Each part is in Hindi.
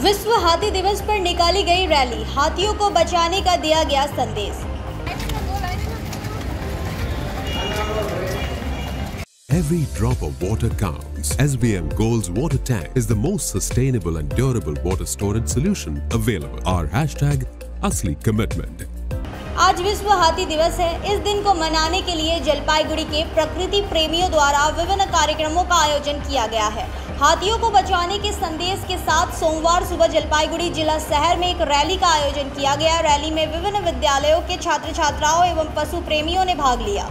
विश्व हाथी दिवस पर निकाली गई रैली, हाथियों को बचाने का दिया गया संदेश। Every drop of water counts. SBM Gold's water tank is the most sustainable and durable water storage solution available. Our hashtag असली commitment. आज विश्व हाथी दिवस है। इस दिन को मनाने के लिए जलपाईगुड़ी के प्रकृति प्रेमियों द्वारा विभिन्न कार्यक्रमों का आयोजन किया गया है। हाथियों को बचाने के संदेश के साथ सोमवार सुबह जलपाईगुड़ी जिला शहर में एक रैली का आयोजन किया गया। रैली में विभिन्न विद्यालयों के छात्र छात्राओं एवं पशु प्रेमियों ने भाग लिया।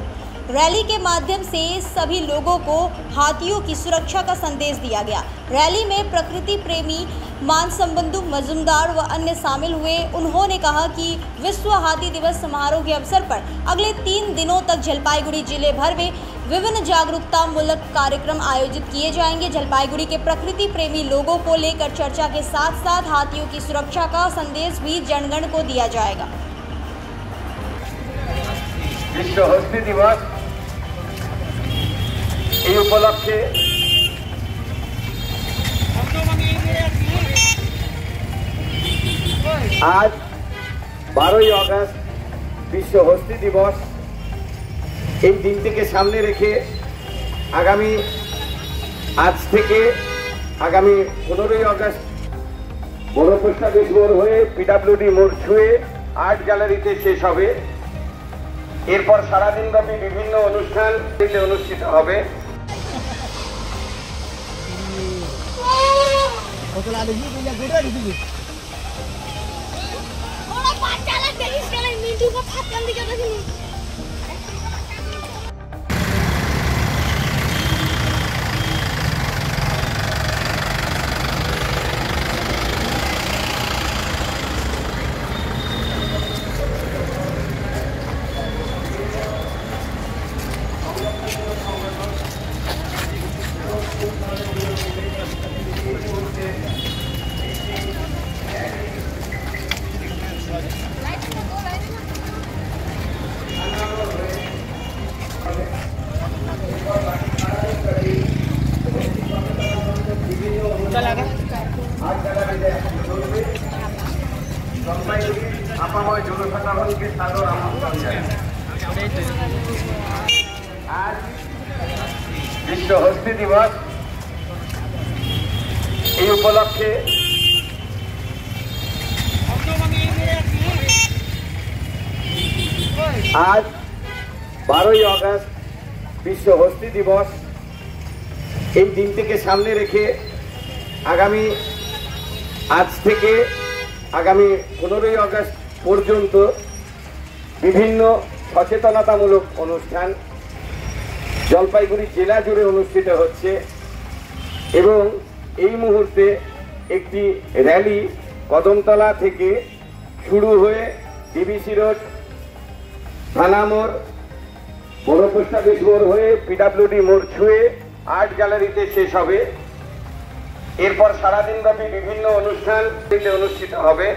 रैली के माध्यम से सभी लोगों को हाथियों की सुरक्षा का संदेश दिया गया। रैली में प्रकृति प्रेमी मानसंबंधु मजुमदार व अन्य शामिल हुए। उन्होंने कहा कि विश्व हाथी दिवस समारोह के अवसर पर अगले 3 दिनों तक जलपाईगुड़ी जिले भर में विभिन्न जागरूकता मूलक कार्यक्रम आयोजित किए जाएंगे। जलपाईगुड़ी के प्रकृति प्रेमी लोगों को लेकर चर्चा के साथ साथ हाथियों की सुरक्षा का संदेश भी जनगण को दिया जाएगा। विश्व हस्ती दिवस এই উপলক্ষে आज 12 अगस्त विश्व हस्ती दिवस এই দিনটিকে সামনে রেখে আগামী আজ থেকে আগামী 15 আগস্ট বড়পোস্টা বেশবোর হয়ে পিডব্লিউডি মোড় ছুঁয়ে আর্ট গ্যালারিতে শেষ হবে। এরপর সারাদিন ব্যাপী বিভিন্ন অনুষ্ঠান অনুষ্ঠিত হবে। विश्व हस्ती दिवस এই উপলক্ষে आज 12 আগস্ট विश्व हस्ती दिवस এই দিনটিকে সামনে রেখে আগামী আজ থেকে আগামী 15 আগস্ট পর্যন্ত বিভিন্ন সচেতনতামূলক অনুষ্ঠান জলপাইগুড়ি জেলা জুড়ে অনুষ্ঠিত হচ্ছে এবং এই মুহূর্তে একটি র্যালি কদমতলা থেকে শুরু হয়ে ডিবিসি রোড থানা মোড় বড়পোস্টা বেশবোর হয়ে পিডব্লিউডি মোড় ছুঁয়ে আর্ট গ্যালারিতে শেষ হবে। এরপর সারাদিন ব্যাপী বিভিন্ন অনুষ্ঠান অনুষ্ঠিত হবে।